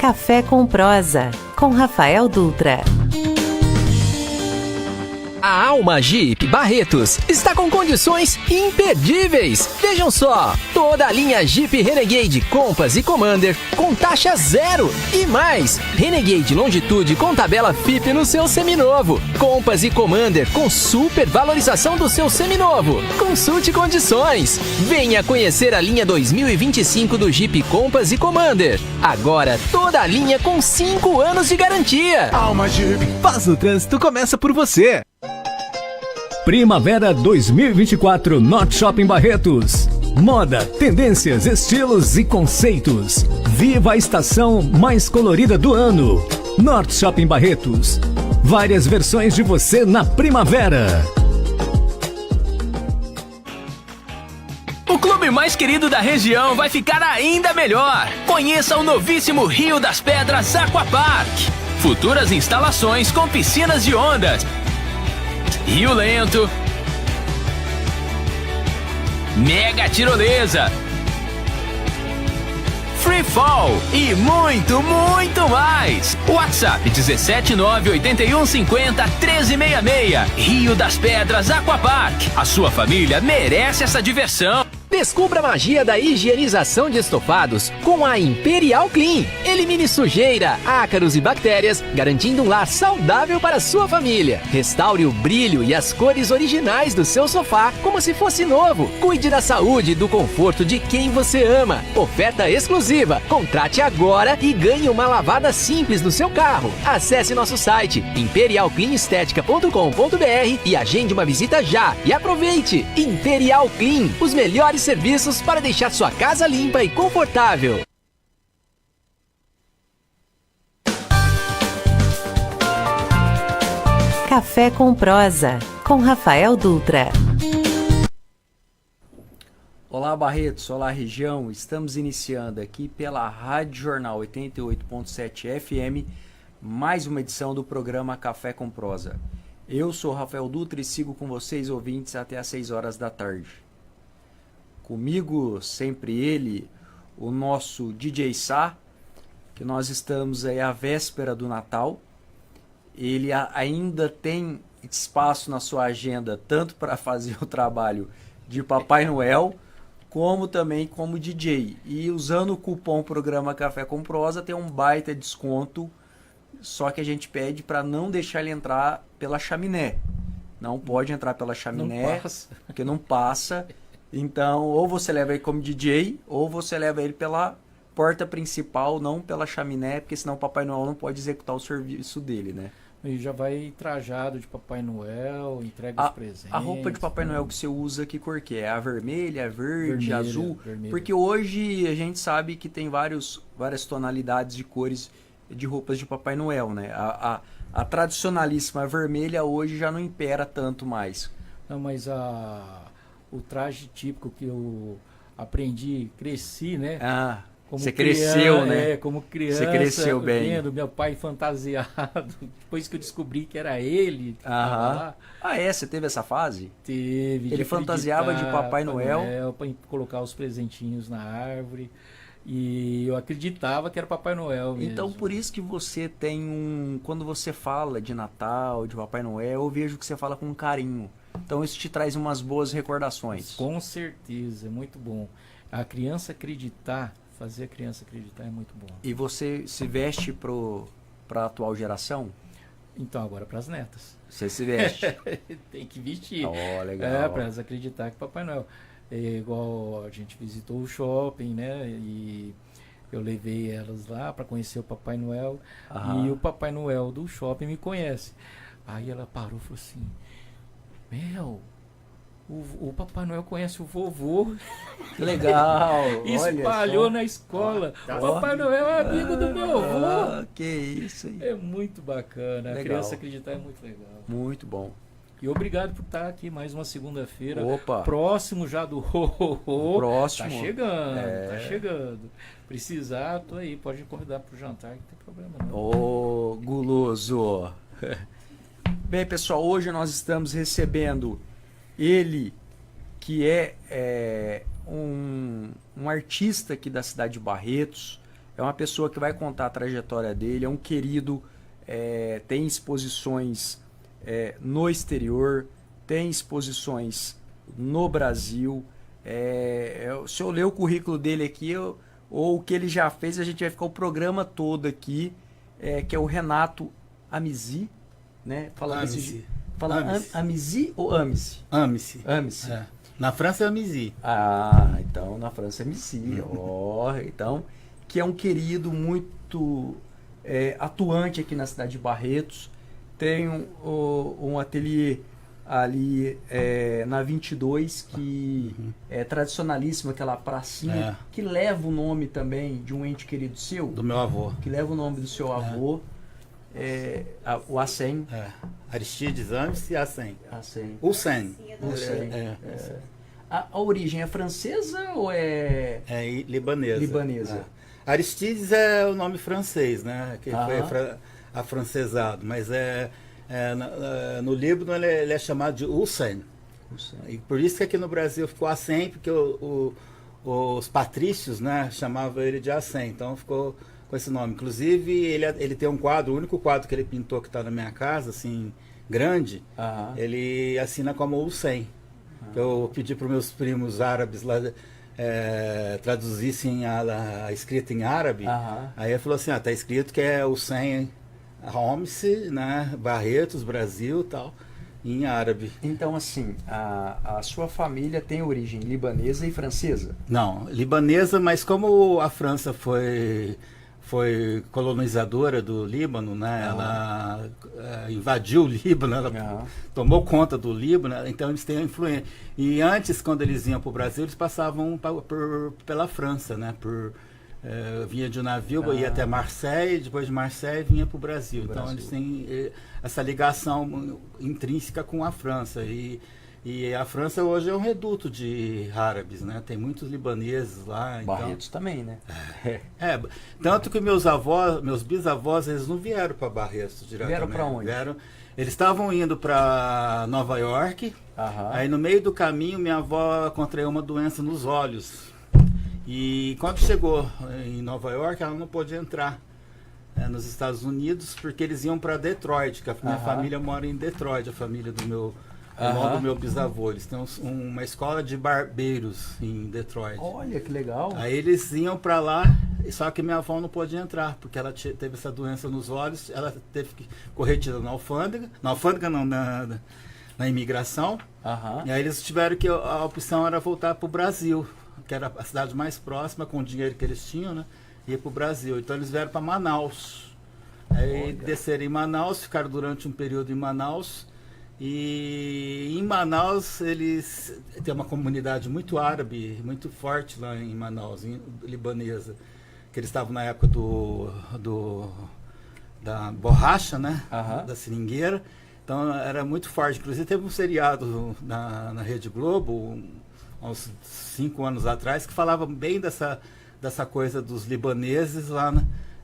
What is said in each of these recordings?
Café com Prosa, com Rafael Dutra. A Alma Jeep Barretos está com condições imperdíveis. Vejam só, toda a linha Jeep Renegade, Compass e Commander com taxa zero. E mais, Renegade Longitude com tabela FIP no seu seminovo. Compass e Commander com super valorização do seu seminovo. Consulte condições. Venha conhecer a linha 2025 do Jeep Compass e Commander. Agora toda a linha com 5 anos de garantia. Alma Jeep. Paz no trânsito começa por você. Primavera 2024 Norte Shopping Barretos. Moda, tendências, estilos e conceitos. Viva a estação mais colorida do ano. Norte Shopping Barretos. Várias versões de você na primavera. O clube mais querido da região vai ficar ainda melhor. Conheça o novíssimo Rio das Pedras Aquapark. Futuras instalações com piscinas de ondas, Rio Lento, mega tirolesa, free fall e muito, muito mais. WhatsApp 17981501366. Rio das Pedras Aquapark. A sua família merece essa diversão. Descubra a magia da higienização de estofados com a Imperial Clean. Elimine sujeira, ácaros e bactérias, garantindo um lar saudável para a sua família. Restaure o brilho e as cores originais do seu sofá como se fosse novo. Cuide da saúde e do conforto de quem você ama. Oferta exclusiva. Contrate agora e ganhe uma lavada simples no seu carro. Acesse nosso site imperialcleanestetica.com.br e agende uma visita já. E aproveite! Imperial Clean, os melhores serviços para deixar sua casa limpa e confortável. Café com Prosa, com Rafael Dutra. Olá Barretos, olá região, estamos iniciando aqui pela Rádio Jornal 88.7 FM, mais uma edição do programa Café com Prosa. Eu sou Rafael Dutra e sigo com vocês ouvintes até às 6 horas da tarde. Comigo, sempre ele, o nosso DJ Sá, que nós estamos aí à véspera do Natal. Ele ainda tem espaço na sua agenda, tanto para fazer o trabalho de Papai Noel, como também como DJ. E usando o cupom Programa Café com Prosa, tem um baita desconto, só que a gente pede para não deixar ele entrar pela chaminé. Não pode entrar pela chaminé, porque não passa. Então, ou você leva ele como DJ, ou você leva ele pela porta principal, não pela chaminé, porque senão o Papai Noel não pode executar o serviço dele, né? E já vai trajado de Papai Noel, entrega os presentes. A roupa de Papai Noel que você usa, que cor que é? A vermelha, a verde, azul? Vermelha. Porque hoje a gente sabe que tem várias tonalidades de cores de roupas de Papai Noel, né? A tradicionalíssima vermelha hoje já não impera tanto mais. Não, mas o traje típico que eu aprendi, cresci, né? Você cresceu, né? Como criança. Você cresceu bem. Vendo meu pai fantasiado. Depois que eu descobri que era ele. Lá. Você teve essa fase? Teve. Ele fantasiava de Papai Noel para colocar os presentinhos na árvore. E eu acreditava que era Papai Noel mesmo. Então, por isso que você tem quando você fala de Natal, de Papai Noel, eu vejo que você fala com carinho. Então, isso te traz umas boas recordações. Com certeza, é muito bom. A criança acreditar, fazer a criança acreditar é muito bom. E você se veste para a atual geração? Então, agora para as netas. Você se veste? Tem que vestir. Legal. Para elas acreditar que Papai Noel. É igual a gente visitou o shopping, né? E eu levei elas lá para conhecer o Papai Noel. E o Papai Noel do shopping me conhece. Aí ela parou e falou assim: o Papai Noel conhece o vovô. Que legal! Espalhou na escola. O Papai Noel é amigo do meu avô. Que isso aí. É muito bacana. Legal. A criança acreditar é muito legal. Muito bom. E obrigado por estar aqui mais uma segunda-feira. Opa! Próximo já do Próximo. Tá chegando, tá chegando. Precisar, tô aí. Pode me convidar pro jantar, que não tem problema não. Ô, guloso! Bem, pessoal, hoje nós estamos recebendo ele, que é um artista aqui da cidade de Barretos, É uma pessoa que vai contar a trajetória dele, é um querido, tem exposições no exterior, tem exposições no Brasil. Se eu ler o currículo dele aqui, ou o que ele já fez, a gente vai ficar o programa todo aqui, que é o Renato Amici, né? Fala Amici. Amici ou Amici? Amici. Amici. Na França é Amici. Ah, então na França é Amici. Então, que é um querido muito atuante aqui na cidade de Barretos. Tem um ateliê ali na 22, que é tradicionalíssimo, aquela pracinha, que leva o nome também de um ente querido seu. Do meu avô. Que leva o nome do seu avô, o Assem. Aristides Amici e Assem. Hussein. A origem é francesa ou é libanesa. Libanesa. Aristides é o nome francês, né? Que foi afrancesado, mas no Líbano ele é chamado de Hussein. E por isso que aqui no Brasil ficou Assem, porque os patrícios, né, chamavam ele de Assem, então ficou com esse nome. Inclusive ele tem um quadro, o único quadro que ele pintou que está na minha casa, assim, grande, ele assina como Hussein. Eu pedi para os meus primos árabes lá traduzissem a escrita em árabe. Aí ele falou assim, tá escrito que é Hussein Homs, né, Barretos, Brasil, tal, em árabe. Então, assim, a sua família tem origem libanesa e francesa? Não, libanesa, mas como a França foi colonizadora do Líbano, né? Ela invadiu o Líbano, ela tomou conta do Líbano, então eles têm a influência. E antes, quando eles iam para o Brasil, eles passavam pela França, né? Vinha de navio, ia até Marseille, depois de Marseille vinha para o Brasil. Então eles têm essa ligação intrínseca com a França. E a França hoje é um reduto de árabes, né? Tem muitos libaneses lá. Barretos também, né? Tanto que meus bisavós, eles não vieram para Barretos diretamente. Vieram para onde? Eles estavam indo para Nova York. Aí no meio do caminho minha avó contraiu uma doença nos olhos. E quando chegou em Nova York, ela não pôde entrar nos Estados Unidos, porque eles iam para Detroit, que a minha família mora em Detroit, a família do meu irmão do meu bisavô. Eles têm uma escola de barbeiros em Detroit. Olha, que legal. Aí eles iam para lá, só que minha avó não pôde entrar, porque ela teve essa doença nos olhos, ela teve que correr retida na alfândega não, na imigração. E aí eles tiveram que a opção era voltar para o Brasil, que era a cidade mais próxima, com o dinheiro que eles tinham, né? Ia para o Brasil. Então eles vieram para Manaus. Aí desceram em Manaus, ficaram durante um período em Manaus. E em Manaus eles têm uma comunidade muito árabe, muito forte lá em Manaus, libanesa, que eles estavam na época da borracha, né? Da seringueira. Então era muito forte. Inclusive teve um seriado na Rede Globo, uns 5 anos atrás, que falava bem dessa coisa dos libaneses lá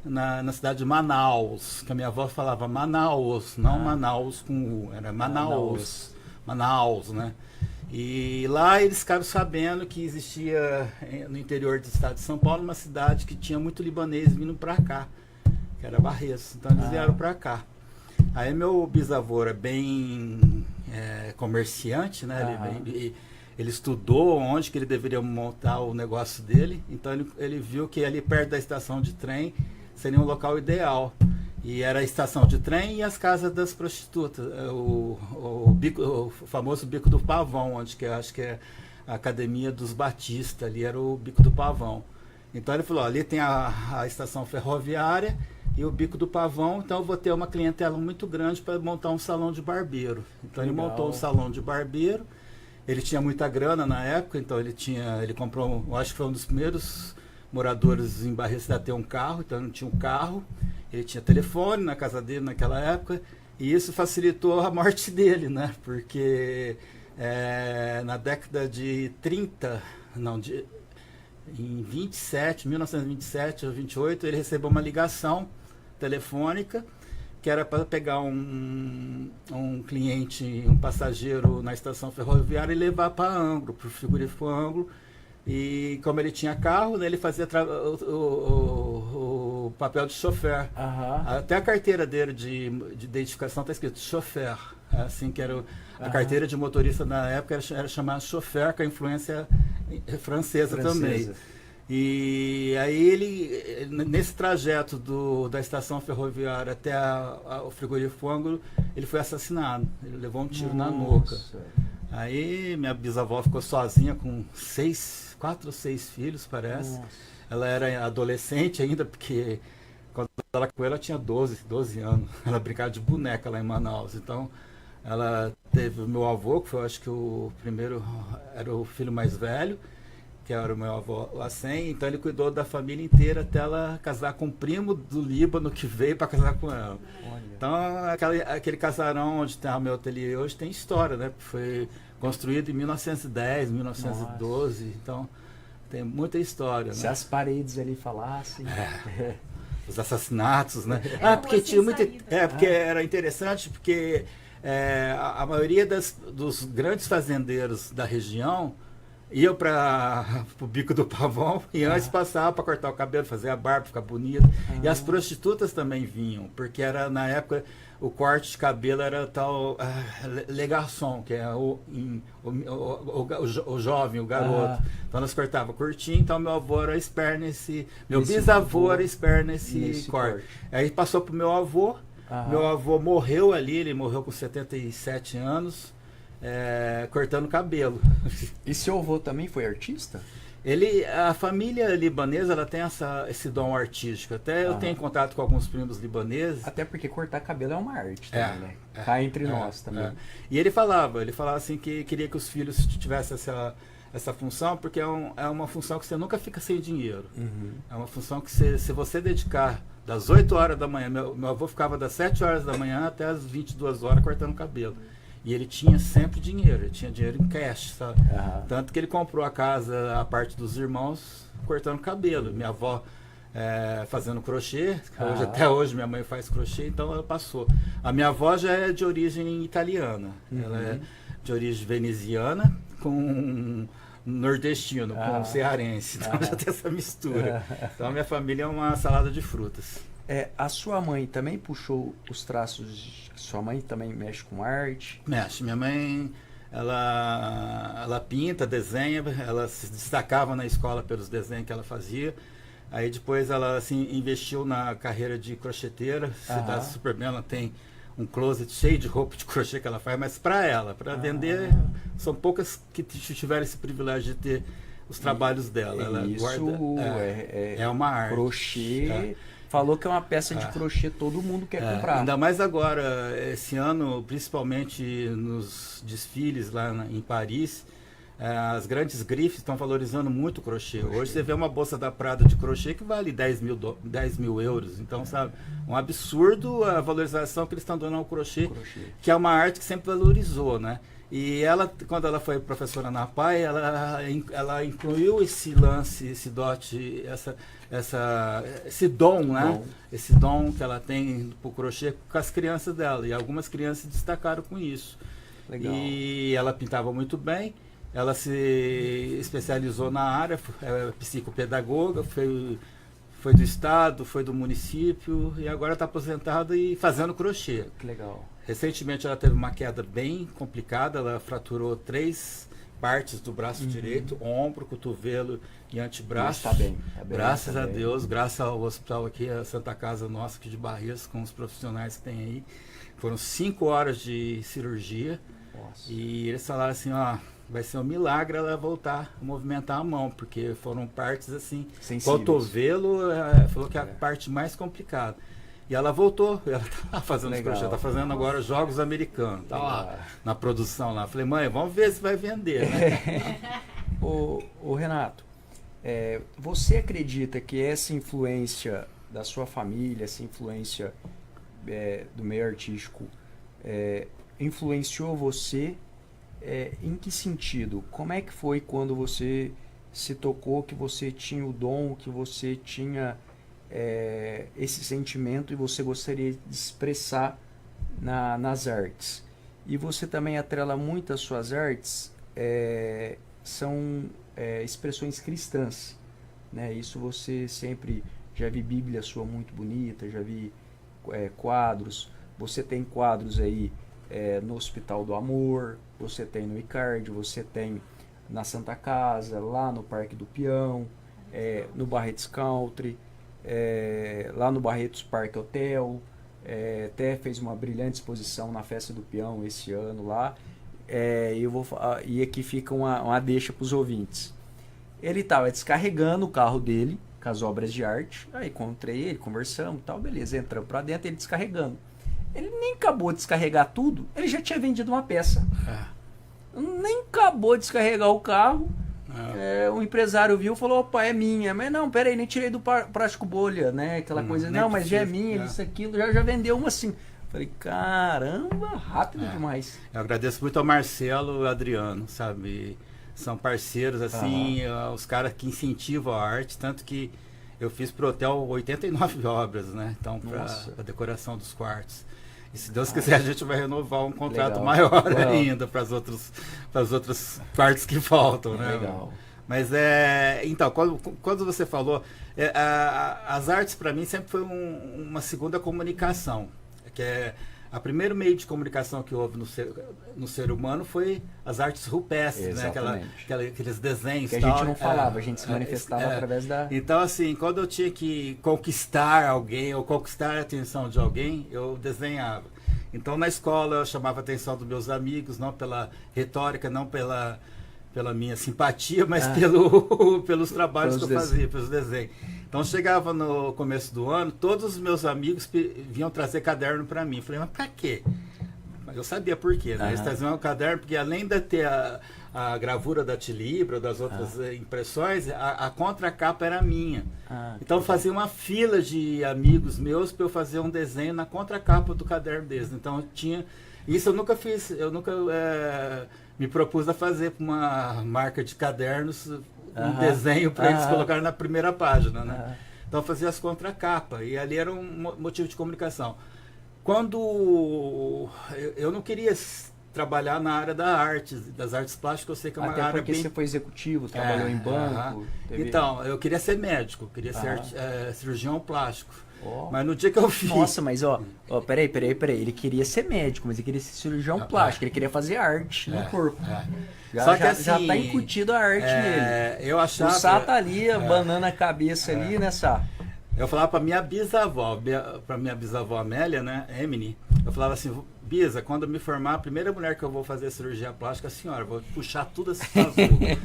na cidade de Manaus, que a minha avó falava Manaus, não Manaus com U, era Manaus, né? E lá eles ficaram sabendo que existia no interior do estado de São Paulo uma cidade que tinha muito libanês vindo para cá, que era Barretos, então eles vieram para cá. Aí meu bisavô era bem comerciante, né? Ele estudou onde que ele deveria montar o negócio dele, então ele viu que ali perto da estação de trem seria um local ideal. E era a estação de trem e as casas das prostitutas, o famoso Bico do Pavão, onde que eu acho que é a Academia dos Batistas, ali era o Bico do Pavão. Então ele falou, ali tem a estação ferroviária e o Bico do Pavão, então eu vou ter uma clientela muito grande para montar um salão de barbeiro. Então ele montou um salão de barbeiro. Ele tinha muita grana na época, então ele comprou, eu acho que foi um dos primeiros moradores em Barretos a ter um carro, então ele tinha um carro, ele tinha telefone na casa dele naquela época, e isso facilitou a morte dele, né? Porque na década de 30, em 1927 ou 28, ele recebeu uma ligação telefônica que era para pegar um cliente, um passageiro na estação ferroviária e levar para Anglo, para o frigorífico Anglo, E como ele tinha carro, né, ele fazia o papel de chofer. Até a carteira dele de identificação está escrito chofer. Assim que era a carteira de motorista na época era chamada chofer, com a influência francesa também. E aí ele, nesse trajeto da estação ferroviária até o frigorífico Ângulo, ele foi assassinado. Ele levou um tiro na nuca. Aí minha bisavó ficou sozinha com 4 ou 6 filhos, parece. Nossa. Ela era adolescente ainda, porque quando ela com ela tinha 12 anos. Ela brincava de boneca lá em Manaus. Então, ela teve o meu avô, que foi, acho que o primeiro, era o filho mais velho, que era o meu avô Lacen. Então, ele cuidou da família inteira até ela casar com um primo do Líbano que veio para casar com ela. Olha. Então, aquele casarão onde tem o meu ateliê hoje tem história, né? Foi construído em 1910, 1912. Nossa. Então, tem muita história. Se né? as paredes ali falassem. Os assassinatos, né? Porque tinha muito. Porque era interessante, porque a maioria dos grandes fazendeiros da região iam para o Bico do Pavão e antes passava para cortar o cabelo, fazer a barba, ficar bonito. E as prostitutas também vinham, porque era na época o corte de cabelo era tal le garçon, que é o jovem, o garoto. Então nós cortava curtinho, então meu avô era expert meu bisavô era expert nesse corte. Aí passou pro meu avô. Meu avô morreu ali, ele morreu com 77 anos. Cortando cabelo. E seu avô também foi artista? A família libanesa, ela tem esse dom artístico. Até eu tenho contato com alguns primos libaneses. Até porque cortar cabelo é uma arte também, né? Cá entre nós também. E ele falava assim que queria que os filhos tivessem essa função, porque é uma função que você nunca fica sem dinheiro. É uma função que se você dedicar das 8 horas da manhã, meu avô ficava das 7 horas da manhã até as 22 horas cortando cabelo. E ele tinha sempre dinheiro, ele tinha dinheiro em cash, sabe? Tanto que ele comprou a casa, a parte dos irmãos, cortando cabelo. Minha avó fazendo crochê, até hoje minha mãe faz crochê, então ela passou. A minha avó já é de origem italiana, ela é de origem veneziana com nordestino, com cearense, então já tem essa mistura. Então a minha família é uma salada de frutas. A sua mãe também puxou os traços? Sua mãe também mexe com arte? Mexe. Minha mãe, ela pinta, desenha, ela se destacava na escola pelos desenhos que ela fazia. Aí depois ela assim, investiu na carreira de crocheteira, se dá super bem, ela tem um closet cheio de roupa de crochê que ela faz, mas para vender, são poucas que tiveram esse privilégio de ter os trabalhos dela. Ela guarda, é uma arte. Crochê... Falou que é uma peça de crochê, todo mundo quer comprar. Ainda mais agora, esse ano, principalmente nos desfiles lá em Paris, as grandes grifes estão valorizando muito o crochê. Hoje você vê uma bolsa da Prada de crochê que vale 10 mil euros. Então, sabe, um absurdo a valorização que eles estão dando ao crochê, que é uma arte que sempre valorizou, né? E ela, quando ela foi professora na PAI, ela incluiu esse lance, esse dote, esse dom, né? Esse dom que ela tem pro crochê com as crianças dela. E algumas crianças se destacaram com isso. Legal. E ela pintava muito bem. Ela se especializou na área, psicopedagoga, foi do estado, foi do município e agora está aposentada e fazendo crochê. Que legal. Recentemente ela teve uma queda bem complicada, ela fraturou 3 partes do braço direito, ombro, cotovelo e antebraço. Está bem. Graças a Deus, graças ao hospital aqui, a Santa Casa nossa aqui de Barreiras, com os profissionais que tem aí. Foram 5 horas de cirurgia. Nossa. E eles falaram assim, vai ser um milagre ela voltar a movimentar a mão, porque foram partes assim, sensíveis. Cotovelo, falou que é a parte mais complicada. E ela voltou, ela tá fazendo os crochê, tá fazendo agora jogos americanos, tá lá na produção lá. Falei, mãe, vamos ver se vai vender, né? Ô Renato, você acredita que essa influência da sua família, essa influência do meio artístico, influenciou você? Em que sentido? Como é que foi quando você se tocou que você tinha o dom, que você tinha esse sentimento e você gostaria de expressar nas artes? E você também atrela muito as suas artes, são expressões cristãs, né? Isso você sempre... Já vi Bíblia sua muito bonita, já vi quadros. Você tem quadros aí no Hospital do Amor, você tem no ICARD, você tem na Santa Casa, lá no Parque do Peão, no Barretos Country, lá no Barretos Parque Hotel. Até fez uma brilhante exposição na Festa do Peão esse ano lá. E aqui fica uma deixa para os ouvintes. Ele estava descarregando o carro dele com as obras de arte. Aí encontrei ele, conversamos, tal, beleza, entramos para dentro, ele descarregando. Ele nem acabou de descarregar tudo, ele já tinha vendido uma peça. Nem acabou de descarregar o carro. O empresário viu e falou: opa, é minha. Mas não, peraí, nem tirei do plástico bolha, né? Aquela coisa, não, mas já é minha, isso, aquilo, já vendeu uma assim. Falei, caramba, rápido demais. Eu agradeço muito ao Marcelo e ao Adriano, sabe? São parceiros, assim, os caras que incentivam a arte, tanto que eu fiz pro hotel 89 obras, né? Então, para a decoração dos quartos. E se Deus quiser, a gente vai renovar um contrato maior ainda para os outros quartos que faltam, né? Legal. Mas então, quando você falou, as artes para mim sempre foi uma segunda comunicação, que a primeiro meio de comunicação que houve no ser humano foi as artes rupestres, né? Aqueles desenhos. Que a gente não falava, a gente se manifestava através da... Então, assim, quando eu tinha que conquistar alguém ou conquistar a atenção de alguém, eu desenhava. Então, na escola, eu chamava a atenção dos meus amigos, não pela retórica, não pela minha simpatia, mas pelos trabalhos que eu fazia, pelos desenhos. Então, chegava no começo do ano, todos os meus amigos vinham trazer caderno para mim. Eu falei, mas para quê? Eu sabia por quê, né? Eles traziam um caderno porque, além de ter a gravura da Tilibra, das outras impressões, a contracapa era minha. Então, eu fazia uma fila de amigos meus para eu fazer um desenho na contracapa do caderno deles. Então, isso eu nunca fiz, me propus a fazer para uma marca de cadernos um desenho para eles colocarem na primeira página, né? Então eu fazia as contracapas e ali era um motivo de comunicação. Quando eu não queria trabalhar na área das artes plásticas, eu sei que é uma área porque você foi executivo, trabalhou em banco. Então, eu queria ser médico, queria ser cirurgião plástico. Mas no dia que eu fiz... Nossa, mas peraí. Ele queria ser médico, mas ele queria ser cirurgião plástico, ele queria fazer arte no corpo. Só que assim, já tá incutido a arte nele. Eu achava... O Sá tá ali, abanando a cabeça ali, né, Sá? Eu falava pra minha bisavó Amélia, né, Emily, eu falava assim, Bisa, quando eu me formar, a primeira mulher que eu vou fazer cirurgia plástica é a senhora, vou puxar tudo assim azul.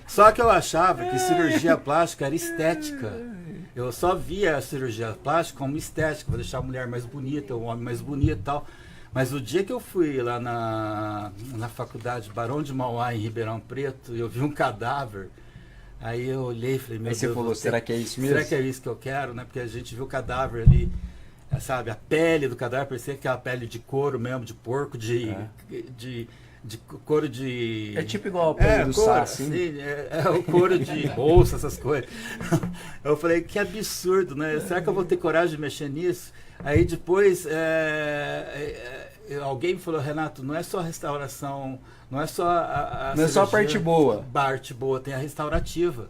Só que eu achava que cirurgia plástica era estética. Eu só via a cirurgia plástica como estética, vou deixar a mulher mais bonita, o homem mais bonito e tal. Mas o dia que eu fui lá na faculdade Barão de Mauá, em Ribeirão Preto, eu vi um cadáver, aí eu olhei e falei, meu Deus, você falou, será que é isso mesmo? Será que é isso que eu quero, né? Porque a gente viu o cadáver ali, sabe, a pele do cadáver parecia que é a pele de couro mesmo, de porco, de couro de... É tipo igual a pele do Sá, assim. Sim, é o couro de bolsa, essas coisas. Eu falei, que absurdo, né? Será que eu vou ter coragem de mexer nisso? Aí depois alguém me falou, Renato, não é só a restauração, não é só não é só a parte boa. Parte boa, tem a restaurativa.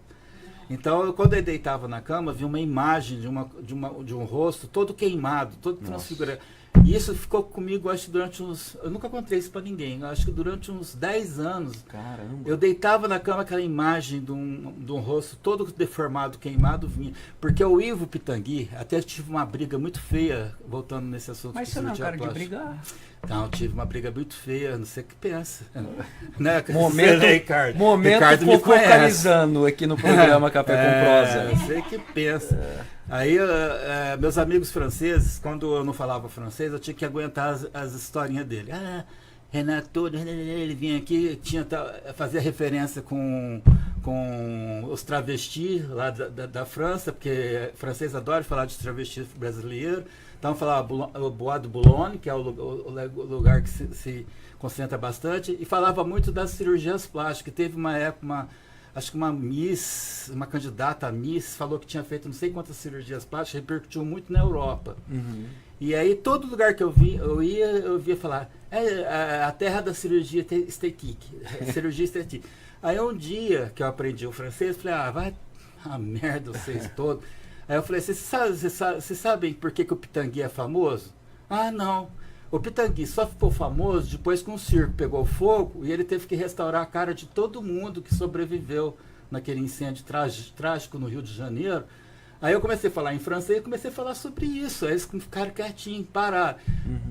Então, quando eu deitava na cama, vi uma imagem de um rosto todo queimado, todo transfigurado. E isso ficou comigo, acho que durante uns... Eu nunca contei isso pra ninguém. Acho que durante uns 10 anos. Caramba. Eu deitava na cama, aquela imagem de um rosto todo deformado, queimado, vinha. Porque o Ivo Pitangui, até tive uma briga muito feia, voltando nesse assunto. Mas você não é um cara de brigar. Não, eu tive uma briga muito feia, não sei o que pensa. Né? Momento focalizando aqui no programa Café com Prosa. Não sei o que pensa. Aí, meus amigos franceses, quando eu não falava francês, eu tinha que aguentar as historinhas dele. Renato, ele vinha aqui, fazia referência com os travestis lá da França, porque francês adora falar de travesti brasileiro. Então falava o Bois de Boulogne, que é o lugar que se concentra bastante, e falava muito das cirurgias plásticas. Teve uma época, acho que uma candidata a Miss, falou que tinha feito não sei quantas cirurgias plásticas, repercutiu muito na Europa. E aí, todo lugar que eu via falar, a terra da cirurgia estética. Cirurgia estética. Aí um dia que eu aprendi o francês, falei, vai a merda vocês todos. Aí eu falei, vocês sabem por que o Pitangui é famoso? Ah, não. O Pitangui só ficou famoso depois que um circo pegou fogo e ele teve que restaurar a cara de todo mundo que sobreviveu naquele incêndio trágico no Rio de Janeiro. Aí eu comecei a falar em francês e comecei a falar sobre isso. Aí eles ficaram quietinhos, pararam.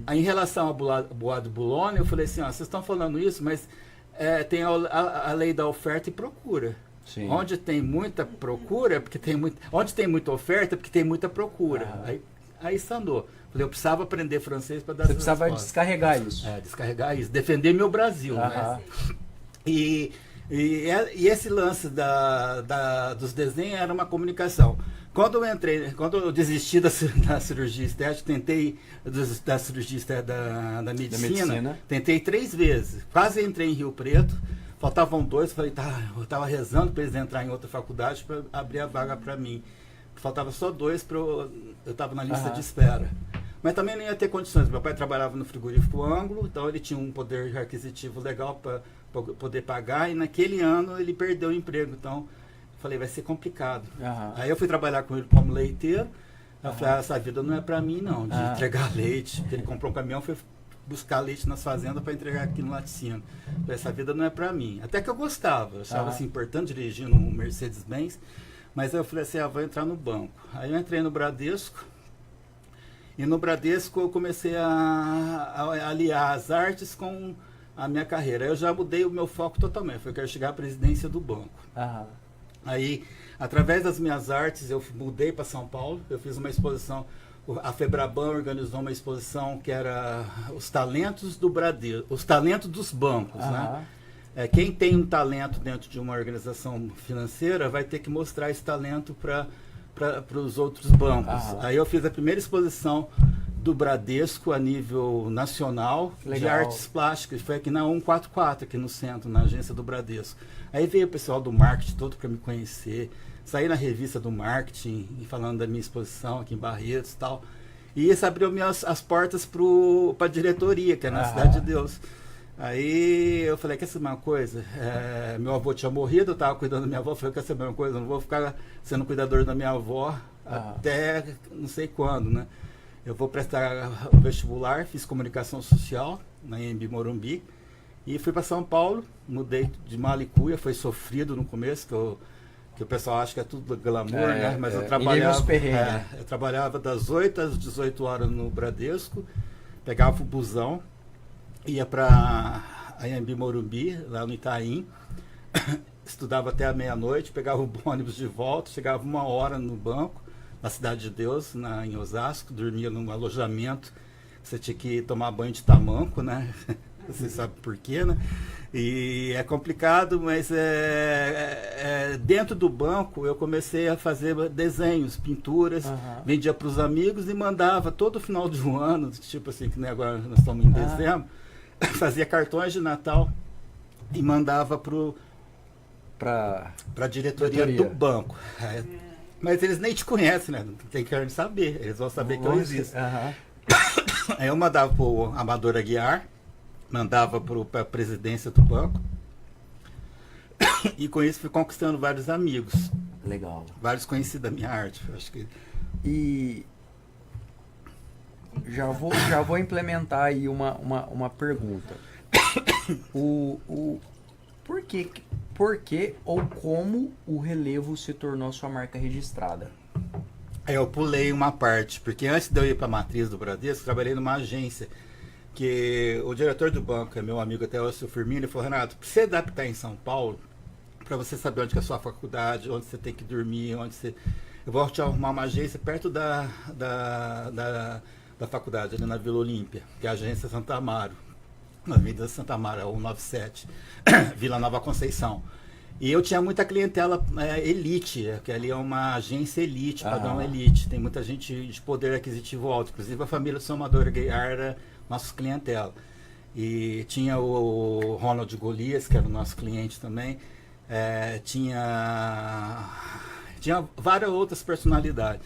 Aí em relação ao Bois de Boulogne, eu falei assim, vocês estão falando isso, mas tem a lei da oferta e procura. Sim. Onde tem muita procura, porque tem muita. Onde tem muita oferta, porque tem muita procura. Aí sanou. Falei, eu precisava aprender francês para dar essa resposta. Você precisava descarregar isso. Descarregar isso. Defender meu Brasil. Né? E esse lance dos desenhos era uma comunicação. Quando eu desisti da cirurgia estética, da cirurgia da medicina, tentei 3 vezes. Quase entrei em Rio Preto. Faltavam 2, falei, eu estava rezando para eles entrarem em outra faculdade para abrir a vaga para mim. Faltava só 2 eu estava na lista de espera. Mas também não ia ter condições. Meu pai trabalhava no frigorífico Ângulo, então ele tinha um poder aquisitivo legal para poder pagar, e naquele ano ele perdeu o emprego. Então, falei, vai ser complicado. Aí eu fui trabalhar com ele como leiteiro. Eu falei, essa vida não é para mim não, de entregar leite. Porque ele comprou um caminhão, foi buscar leite nas fazendas para entregar aqui no laticínio. Essa vida não é para mim. Até que eu gostava, eu achava assim, importante dirigir um Mercedes-Benz, mas eu falei assim, vou entrar no banco. Aí eu entrei no Bradesco, e no Bradesco eu comecei a aliar as artes com a minha carreira. Aí eu já mudei o meu foco totalmente, eu quero chegar à presidência do banco. Aí, através das minhas artes, eu mudei para São Paulo, eu fiz uma exposição. A Febraban organizou uma exposição que era os talentos do Bradesco, os talentos dos bancos, né? Quem tem um talento dentro de uma organização financeira vai ter que mostrar esse talento para os outros bancos. Aí eu fiz a primeira exposição do Bradesco a nível nacional de artes plásticas, foi aqui na 144, aqui no centro, na agência do Bradesco. Aí veio o pessoal do marketing todo para me conhecer. Saí na revista do marketing, falando da minha exposição aqui em Barretos e tal. E isso abriu as portas para a diretoria, que é na Cidade de Deus. Aí eu falei, quer saber uma coisa? Meu avô tinha morrido, eu estava cuidando da minha avó. Eu falei, quer saber uma coisa? Eu não vou ficar sendo cuidador da minha avó até não sei quando, né? Eu vou prestar o vestibular, fiz comunicação social na Anhembi Morumbi. E fui para São Paulo, mudei de mala e cuia, foi sofrido no começo, que o pessoal acha que é tudo glamour, né? Mas eu trabalhava das 8 às 18 horas no Bradesco, pegava o busão, ia para a Anhembi Morumbi, lá no Itaim, estudava até a meia-noite, pegava o ônibus de volta, chegava 1 hora no banco, na Cidade de Deus, em Osasco, dormia num alojamento, você tinha que tomar banho de tamanco, né? Você sabe por quê, né? E é complicado, mas dentro do banco eu comecei a fazer desenhos, pinturas, vendia para os amigos e mandava todo final de um ano, tipo assim, que nem agora nós estamos em dezembro, fazia cartões de Natal e mandava para a diretoria do banco. Mas eles nem te conhecem, né? Não tem que saber, eles vão saber que eu existo. Aí eu mandava para o Amador Aguiar, mandava para a presidência do banco, e com isso fui conquistando vários amigos. Legal. Vários conhecidos da minha arte, acho que. E já vou implementar aí uma pergunta. Por que ou como o relevo se tornou sua marca registrada? Aí eu pulei uma parte, porque antes de eu ir para a matriz do Bradesco, trabalhei numa agência, que o diretor do banco, é meu amigo até o seu Firmino, ele falou, Renato, para você adaptar em São Paulo, para você saber onde que é a sua faculdade, onde você tem que dormir, eu vou te arrumar uma agência perto da faculdade, ali na Vila Olímpia, que é a agência Santa Amaro, na Avenida Santa Amaro, 197, Vila Nova Conceição. E eu tinha muita clientela elite, que ali é uma agência elite, padrão elite. Tem muita gente de poder aquisitivo alto, inclusive a família do São Amador Aguiar era nossa clientela. E tinha o Ronald Golias, que era o nosso cliente também. Tinha várias outras personalidades.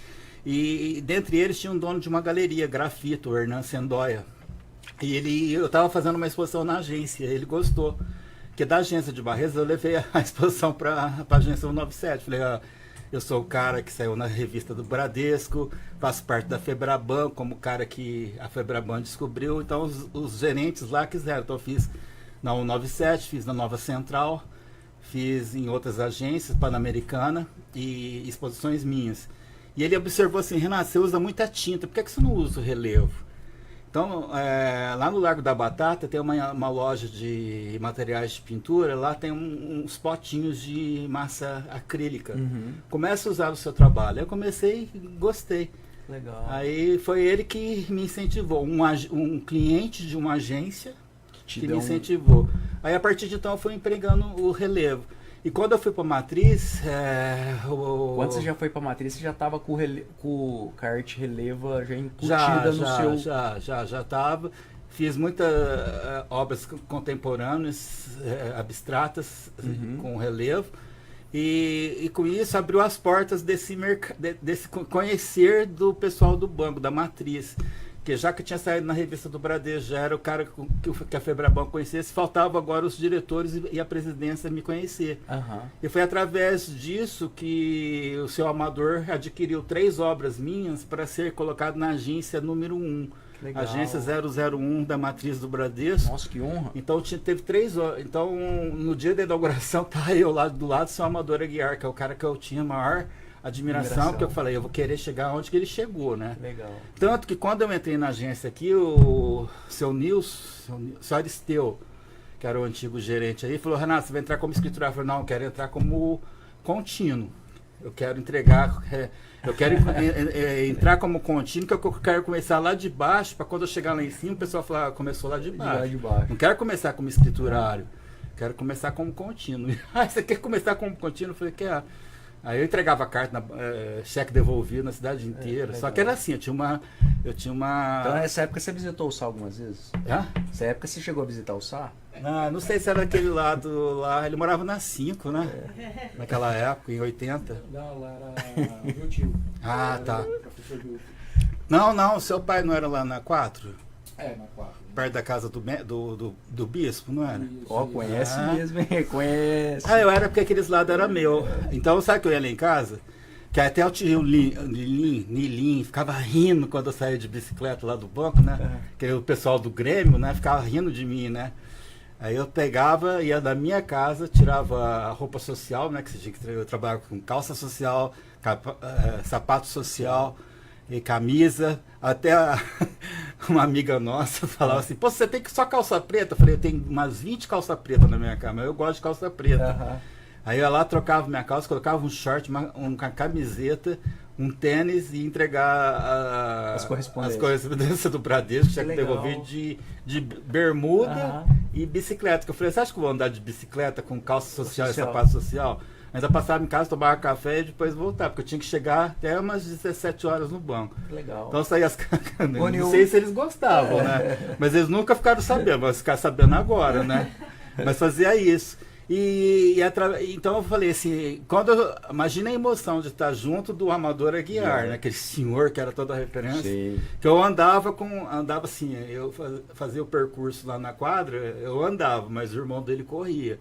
E dentre eles tinha um dono de uma galeria, Grafito, o Hernan Sendoya. E eu estava fazendo uma exposição na agência, ele gostou. Porque da agência de Barretos eu levei a exposição para a agência 197. Falei, eu sou o cara que saiu na revista do Bradesco, faço parte da Febraban, como o cara que a Febraban descobriu. Então os gerentes lá quiseram. Então eu fiz na 197, fiz na Nova Central, fiz em outras agências, Pan-Americana e exposições minhas. E ele observou assim, Renato, você usa muita tinta, por que você não usa o relevo? Então, lá no Largo da Batata tem uma loja de materiais de pintura, lá tem uns potinhos de massa acrílica. Começa a usar o seu trabalho. Eu comecei e gostei. Legal. Aí foi ele que me incentivou, um cliente de uma agência que me incentivou. Aí a partir de então eu fui empregando o relevo. E quando eu fui para Matriz... Quando você já foi para Matriz, você já estava com o kart releva já incutida no seu... Já estava. Fiz muitas obras contemporâneas, abstratas, com relevo. E com isso abriu as portas desse conhecer do pessoal do banco, da Matriz. Porque já que eu tinha saído na revista do Bradesco, já era o cara que a Febraban conhecesse, faltava agora os diretores e a presidência me conhecer. E foi através disso que o seu Amador adquiriu 3 obras minhas para ser colocado na agência número 1. Legal. Agência 001 da Matriz do Bradesco. Nossa, que honra. Então teve 3 obras. Então no dia da inauguração tá eu lá do lado do seu Amador Aguiar, que é o cara que eu tinha maior admiração, porque eu falei, eu vou querer chegar onde que ele chegou, né? Legal. Tanto que quando eu entrei na agência aqui, o seu Aristeu, que era o antigo gerente aí, falou, Renato, você vai entrar como escriturário? Eu falei, não, eu quero entrar como contínuo. Eu quero entregar, eu quero entrar como contínuo, que eu quero começar lá de baixo, para quando eu chegar lá em cima, o pessoal falar, começou lá de baixo. Não quero começar como escriturário, quero começar como contínuo. Você quer começar como contínuo? Eu falei, quer. Aí eu entregava a carta, cheque devolvido na cidade inteira. Só que era assim, eu tinha uma... Então nessa época você visitou o Sá algumas vezes? Nessa época você chegou a visitar o Sá? Não sei se era aquele lado lá, ele morava na 5, né? Naquela época, em 80. Não, lá era o meu tio. Tá. Não, seu pai não era lá na 4? Na 4. Perto da casa do bispo, não era? Conhece mesmo, hein? Conhece. Eu era porque aqueles lados era meu. Então, sabe que eu ia lá em casa? Que até o tio Nilim ficava rindo quando eu saía de bicicleta lá do banco, né? Que o pessoal do Grêmio, né? Ficava rindo de mim, né? Aí eu pegava, ia da minha casa, tirava a roupa social, né? Que eu trabalhava com calça social, sapato social e camisa. Até uma amiga nossa falava assim, pô, você tem que só calça preta? Eu falei, eu tenho umas 20 calças pretas na minha cama, eu gosto de calça preta. Aí eu ia lá, trocava minha calça, colocava um short, uma camiseta, um tênis e entregar as correspondências do Bradesco, que tinha que devolver de bermuda e bicicleta. Que eu falei, você acha que eu vou andar de bicicleta com calça social e sapato social? Ainda passava em casa, tomava café e depois voltava, porque eu tinha que chegar até umas 17 horas no banco. Legal. Então saía as não sei se eles gostavam, né? Mas eles nunca ficaram sabendo, mas ficar sabendo agora, né? Mas fazia isso. Então eu falei assim, imagina a emoção de estar junto do Amador Aguiar, né? Aquele senhor que era toda a referência. Sim. Que eu andava assim, eu fazia o percurso lá na quadra, eu andava, mas o irmão dele corria.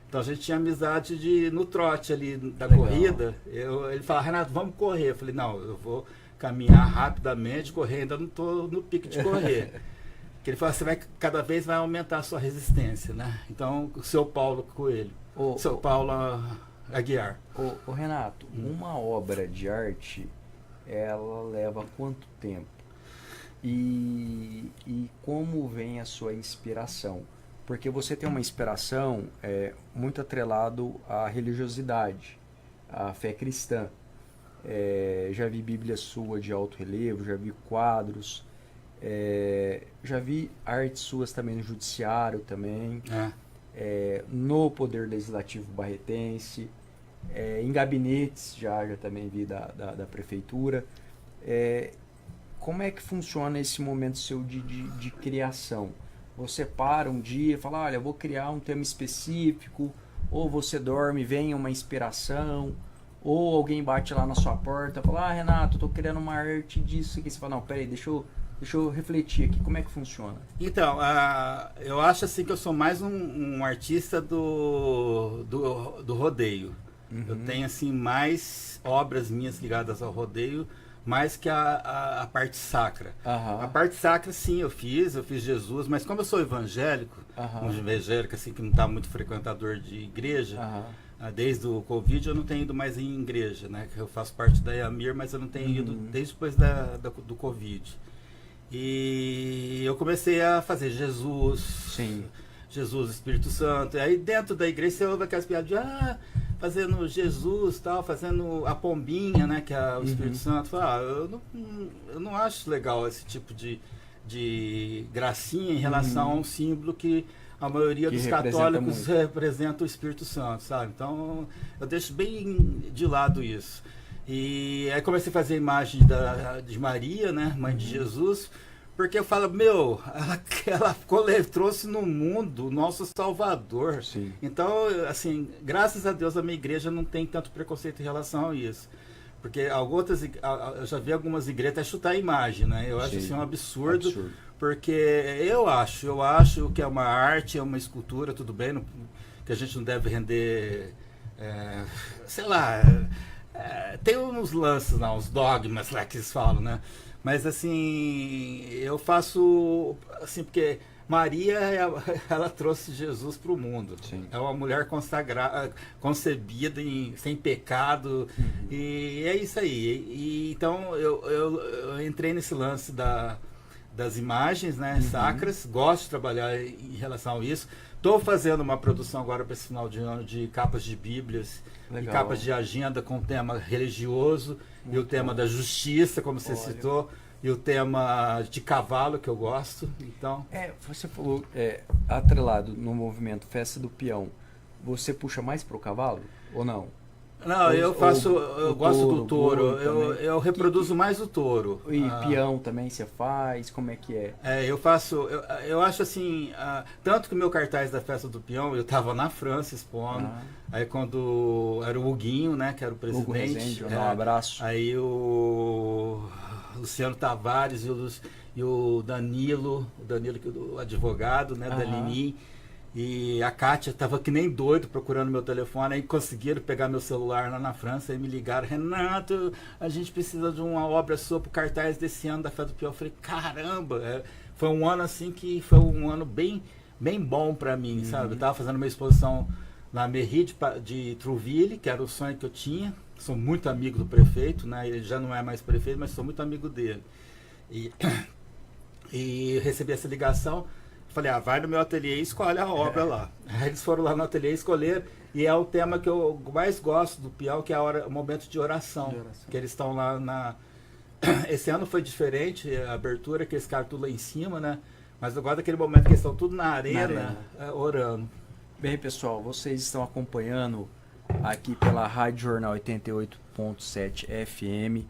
Então a gente tinha amizade no trote ali da corrida. Ele falava, Renato, vamos correr. Eu falei, não, eu vou caminhar rapidamente, correr, ainda não estou no pique de correr. Porque ele falou, cada vez vai aumentar a sua resistência, né? Então, o seu Paulo Coelho, Paulo Aguiar. Ô Renato, uma obra de arte, ela leva quanto tempo? E como vem a sua inspiração? Porque você tem uma inspiração muito atrelado à religiosidade, à fé cristã. Já vi Bíblia sua de alto relevo, já vi quadros, já vi artes suas também no judiciário também, no Poder Legislativo barretense, em gabinetes já também vi da prefeitura. Como é que funciona esse momento seu de criação? Você para um dia e fala, olha, eu vou criar um tema específico, ou você dorme, vem uma inspiração, ou alguém bate lá na sua porta e fala, Renato, eu tô criando uma arte disso aqui. Você fala, não, peraí, deixa eu Deixa eu refletir aqui, como é que funciona? Então, eu acho assim que eu sou mais um artista do rodeio. Eu tenho assim mais obras minhas ligadas ao rodeio, mais que a parte sacra. A parte sacra, sim, eu fiz Jesus, mas como eu sou evangélico, um evangélico assim que não está muito frequentador de igreja, desde o Covid eu não tenho ido mais em igreja, né? Eu faço parte da IAMIR, mas eu não tenho ido desde depois do Covid. E eu comecei a fazer Jesus, Jesus, Espírito Santo. E aí dentro da igreja você ouve aquelas piadas de fazendo Jesus, tal, fazendo a pombinha, né, que é o Espírito Santo. Fala, eu não acho legal esse tipo de gracinha em relação a um símbolo que a maioria dos católicos representa o Espírito Santo, sabe? Então eu deixo bem de lado isso. E aí comecei a fazer a imagem de Maria, né, mãe de Jesus, porque eu falo, ela trouxe no mundo o nosso Salvador. Sim. Então, assim, graças a Deus a minha igreja não tem tanto preconceito em relação a isso. Porque eu já vi algumas igrejas até chutar a imagem, né? Eu acho assim um absurdo, porque eu acho que é uma arte, é uma escultura, tudo bem, que a gente não deve render, sei lá... tem uns lances lá, uns dogmas lá que eles falam, né? Mas assim, eu faço assim, porque Maria, ela trouxe Jesus para o mundo. Sim. É uma mulher consagrada, concebida sem pecado, e é isso aí. Então eu entrei nesse lance das imagens, né, sacras, gosto de trabalhar em relação a isso. Estou fazendo uma produção agora para esse final de ano de capas de Bíblias e capas de agenda com o tema religioso e o tema da justiça, como você citou, e o tema de cavalo, que eu gosto. Então... você falou atrelado no movimento Festa do Peão. Você puxa mais para o cavalo ou não? Não, eu gosto do touro. Eu reproduzo mais o touro. E peão também você faz? Como é que é? Eu acho assim, tanto que o meu cartaz da Festa do Peão, eu estava na França expondo, aí quando era o Huguinho, né, que era o presidente. Hugo Rezende, um abraço. Aí o Luciano Tavares e o Danilo, o advogado, né, da Lini. E a Kátia estava que nem doido procurando meu telefone, aí conseguiram pegar meu celular lá na França e me ligaram: Renato, a gente precisa de uma obra sua pro cartaz desse ano da Festa do Peão. Eu falei, caramba, foi um ano assim que foi um ano bem, bem bom para mim, sabe? Eu estava fazendo uma exposição na Mairie de Trouville, que era o sonho que eu tinha. Sou muito amigo do prefeito, né? Ele já não é mais prefeito, mas sou muito amigo dele. E recebi essa ligação. Falei, vai no meu ateliê e escolhe a obra lá. Aí eles foram lá no ateliê escolher, e é o tema que eu mais gosto do Peão, que é o momento de oração. Que eles estão lá Esse ano foi diferente, a abertura, que eles ficaram tudo lá em cima, né? Mas eu gosto daquele momento que eles estão tudo na arena. Orando. Bem, pessoal, vocês estão acompanhando aqui pela Rádio Jornal 88.7 FM,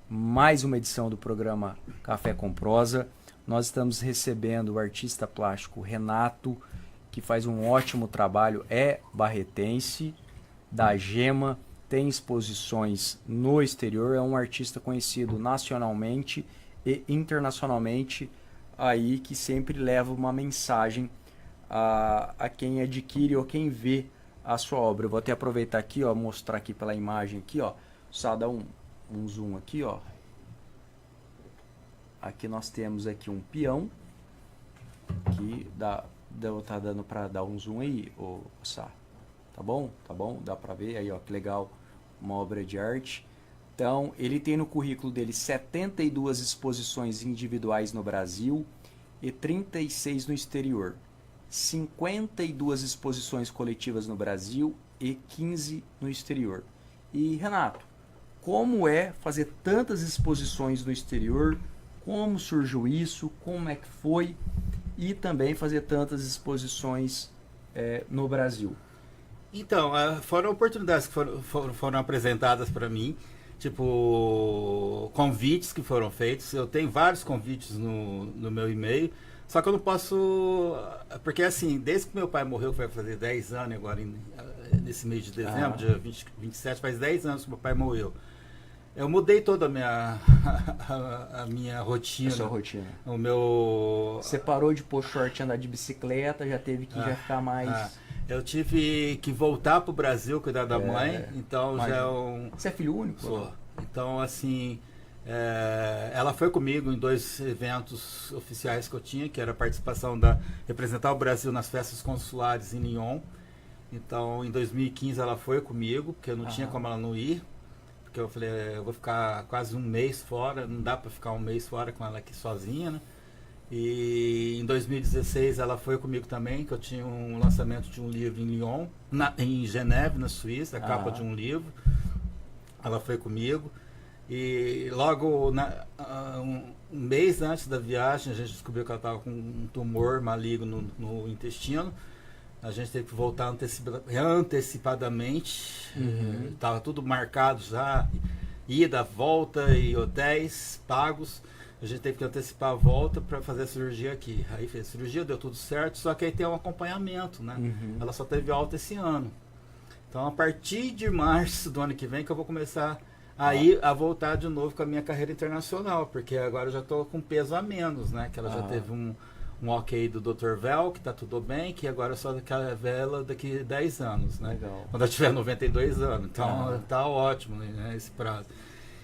mais uma edição do programa Café com Prosa. Nós estamos recebendo o artista plástico Renato, que faz um ótimo trabalho, é barretense, da Gema, tem exposições no exterior, é um artista conhecido nacionalmente e internacionalmente, aí que sempre leva uma mensagem a quem adquire ou quem vê a sua obra. Eu vou até aproveitar aqui, ó, mostrar aqui pela imagem aqui, ó, só dar um zoom aqui, ó. Aqui nós temos aqui um peão, que tá dando para dar um zoom aí, Sá. Tá bom? Tá bom? Dá para ver aí, ó, que legal, uma obra de arte. Então, ele tem no currículo dele 72 exposições individuais no Brasil e 36 no exterior. 52 exposições coletivas no Brasil e 15 no exterior. E, Renato, como é fazer tantas exposições no exterior? Como surgiu isso? Como é que foi? E também fazer tantas exposições no Brasil? Então, foram oportunidades que foram apresentadas para mim, tipo convites que foram feitos. Eu tenho vários convites no meu e-mail, só que eu não posso, porque assim, desde que meu pai morreu, que vai fazer 10 anos agora, nesse mês de dezembro, dia 27, faz 10 anos que meu pai morreu. Eu mudei toda a minha rotina. A sua rotina. O meu... Você parou de pôr short e andar de bicicleta, já teve que já ficar mais... Eu tive que voltar pro Brasil, cuidar da mãe, então já é um... Você é filho único? Sou. Então, assim, ela foi comigo em 2 eventos oficiais que eu tinha, que era a participação representar o Brasil nas festas consulares em Lyon. Então, em 2015 ela foi comigo, porque eu não tinha como ela não ir. Porque eu falei, eu vou ficar quase um mês fora, não dá para ficar um mês fora com ela aqui sozinha, né? E em 2016 ela foi comigo também, que eu tinha um lançamento de um livro em Lyon, em Geneve, na Suíça, a capa de um livro. Ela foi comigo. E logo, um mês antes da viagem, a gente descobriu que ela estava com um tumor maligno no intestino. A gente teve que voltar antecipadamente. Estava tudo marcado já, ida, volta e hotéis pagos. A gente teve que antecipar a volta para fazer a cirurgia aqui. Aí fez a cirurgia, deu tudo certo, só que aí tem um acompanhamento, né? Ela só teve alta esse ano. Então, a partir de março do ano que vem que eu vou começar a voltar de novo com a minha carreira internacional, porque agora eu já estou com peso a menos, né? Que ela já teve um ok do Dr. Vel, que tá tudo bem, que agora só daquela vela daqui 10 anos, né? Legal. Quando eu tiver 92 anos. Então, tá ótimo, né, esse prazo.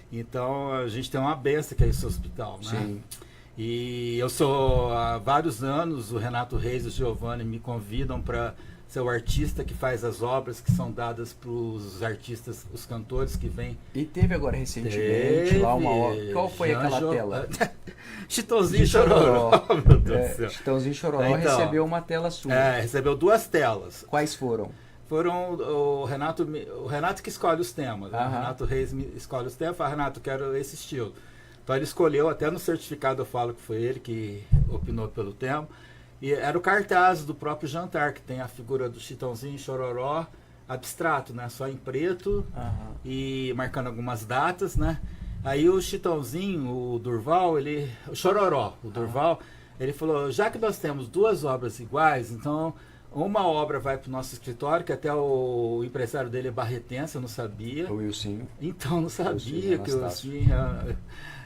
Então, a gente tem uma benção que é esse hospital, né? Sim. E eu sou, há vários anos, o Renato Reis e o Giovanni me convidam para ser o artista que faz as obras que são dadas para os artistas, os cantores que vêm. E teve agora recentemente lá uma obra. Qual foi aquela tela? Chitãozinho e Chororó. Meu Deus do céu. Chitãozinho e Chororó recebeu uma tela sua. Recebeu 2 telas. Quais foram? Foram o Renato que escolhe os temas. Né? O Renato Reis escolhe os temas, fala, Renato, eu quero esse estilo. Então ele escolheu, até no certificado eu falo que foi ele que opinou pelo tema. E era o cartaz do próprio jantar, que tem a figura do Chitãozinho e Chororó abstrato, né? Só em preto e marcando algumas datas, né? Aí o Chitãozinho, o Durval, o Chororó, o Durval, ele falou, já que nós temos 2 obras iguais, então uma obra vai para o nosso escritório, que até o empresário dele é barretense, eu não sabia. O Wilson. Então, não sabia que o Wilson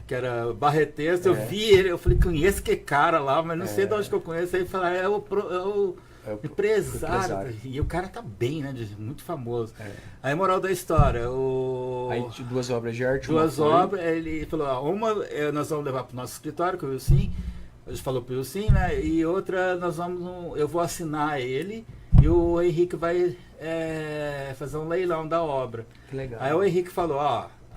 que era barretense, eu vi ele, eu falei, conheço que cara lá, mas não sei de onde que eu conheço. Aí ele falou, é o empresário. E o cara tá bem, né? Muito famoso. Aí, moral da história, Aí 2 obras de arte. 2 obras, ele falou, uma nós vamos levar pro nosso escritório, que o Wilson, a gente falou pro Wilson, né? E outra eu vou assinar ele e o Henrique vai fazer um leilão da obra. Que legal. Aí o Henrique falou,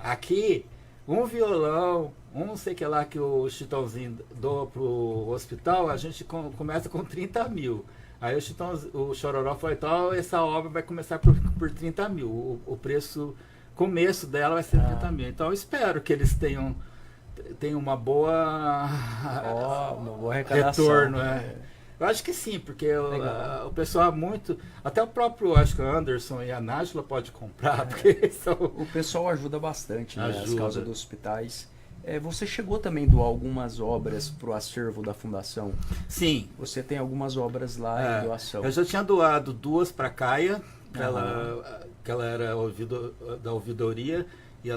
aqui um violão, não sei que lá que o Chitãozinho doa pro hospital, a gente começa com 30 mil. Aí o Chororó falou, então essa obra vai começar por 30 mil. O preço, começo dela vai ser 30 mil. Então eu espero que eles tenham uma boa, uma boa arrecadação. Retorno. Eu acho que sim, porque o pessoal até o próprio, acho que o Anderson e a Nájila pode comprar, porque o pessoal ajuda bastante, né, as causas dos hospitais. Você chegou também a doar algumas obras para o acervo da fundação? Sim. Você tem algumas obras lá em doação. Eu já tinha doado 2 para a Caia, que ela era da ouvidoria, e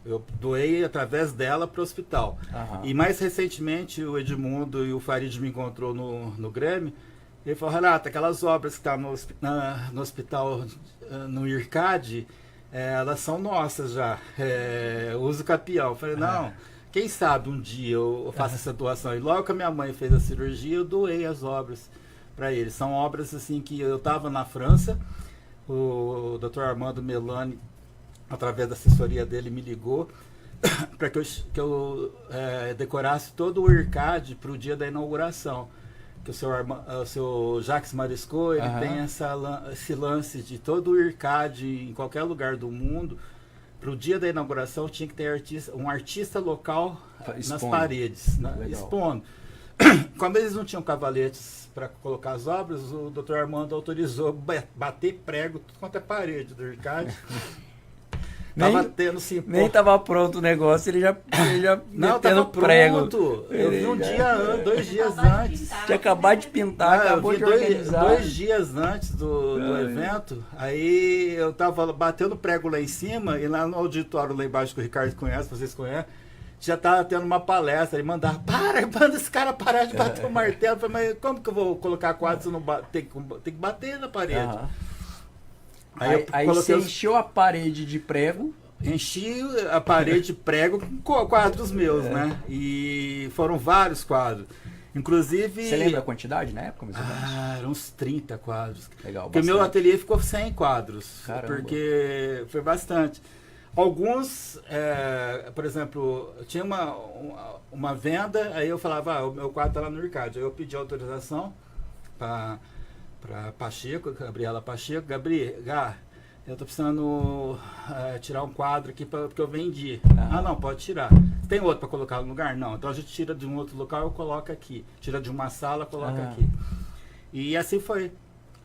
eu doei através dela para o hospital. E mais recentemente o Edmundo e o Farid me encontrou no Grêmio. Ele falou, Renato, aquelas obras que estão no hospital, no IRCAD, elas são nossas já. Uso capião. Eu falei, não, quem sabe um dia eu faço essa doação. E logo que a minha mãe fez a cirurgia, eu doei as obras para eles. São obras assim que eu estava na França, o Dr. Armando Melani, através da assessoria dele, me ligou para que eu decorasse todo o IRCAD para o dia da inauguração. Que o seu Jacques Marisco, ele tem esse lance de todo o IRCAD em qualquer lugar do mundo. Para o dia da inauguração tinha que ter um artista local nas paredes, expondo. Como eles não tinham cavaletes para colocar as obras, o Dr. Armando autorizou bater prego tudo quanto é parede do IRCAD. Tava tendo sim. Nem tava pronto o negócio, ele já não, metendo tava prego. Pronto. Eu vi 2 dias antes. Tinha acabado de pintar, acabou de organizar. 2 dias antes do evento, aí eu tava batendo prego lá em cima, e lá no auditório lá embaixo, que o Ricardo conhece, vocês conhecem, já tava tendo uma palestra, ele mandava, manda esse cara parar de bater o martelo. Eu falei, mas como que eu vou colocar quadro se eu não tem que bater na parede? Aí você encheu a parede de prego. Enchi a parede de prego com quadros meus, né? E foram vários quadros. Inclusive... Você lembra a quantidade na época, mais ou menos? Eram uns 30 quadros. Legal, porque o meu ateliê ficou 100 quadros. Caramba. Porque foi bastante. Alguns, por exemplo, tinha uma venda, aí eu falava, o meu quadro está lá no Ricardo. Aí eu pedi autorização para Pacheco, Gabriela Pacheco. Gabriela, eu tô precisando tirar um quadro aqui porque eu vendi. Não, pode tirar. Tem outro para colocar no lugar? Não. Então a gente tira de um outro local, eu coloco aqui. Tira de uma sala, coloca aqui. E assim foi.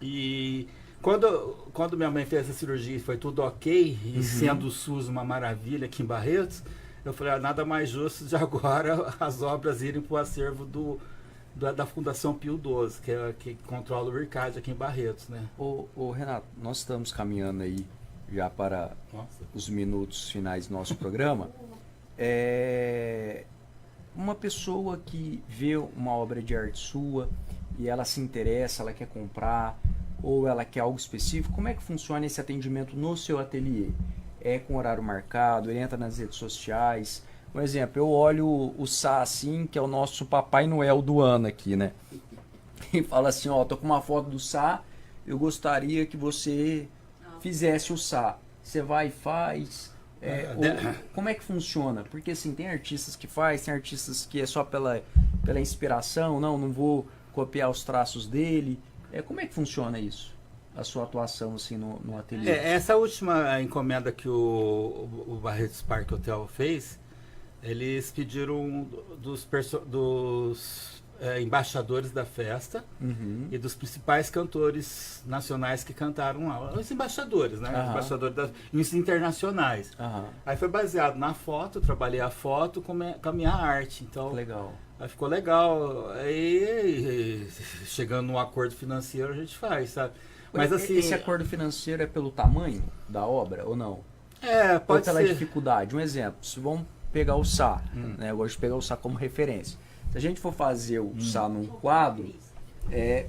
E quando minha mãe fez essa cirurgia e foi tudo ok, e sendo o SUS uma maravilha aqui em Barretos, eu falei, nada mais justo de agora as obras irem para o acervo da Fundação Pio XII, que controla o Ricardo aqui em Barretos, né? Ô Renato, nós estamos caminhando aí já para os minutos finais do nosso programa. Uma pessoa que vê uma obra de arte sua e ela se interessa, ela quer comprar, ou ela quer algo específico, como é que funciona esse atendimento no seu ateliê? É com horário marcado, ele entra nas redes sociais? Por exemplo, eu olho o Sá assim, que é o nosso Papai Noel do ano aqui, né? E fala assim, tô com uma foto do Sá, eu gostaria que você fizesse o Sá. Você vai e faz. Como é que funciona? Porque assim, tem artistas que faz, tem artistas que é só pela inspiração, não vou copiar os traços dele. Como é que funciona isso? A sua atuação assim no ateliê? Essa última encomenda que o Barretos Park Hotel fez, eles pediram dos embaixadores da festa e dos principais cantores nacionais que cantaram lá. Os embaixadores, né? Os embaixadores os internacionais. Aí foi baseado na foto, eu trabalhei a foto com a minha arte. Então, legal. Aí ficou legal. Aí, chegando num acordo financeiro, a gente faz, sabe? Mas assim... Esse acordo financeiro é pelo tamanho da obra ou não? Pode ou pela ser. Dificuldade. Um exemplo, se vamos pegar o Sá, né? Eu gosto de pegar o Sá como referência. Se a gente for fazer o Sá num quadro, é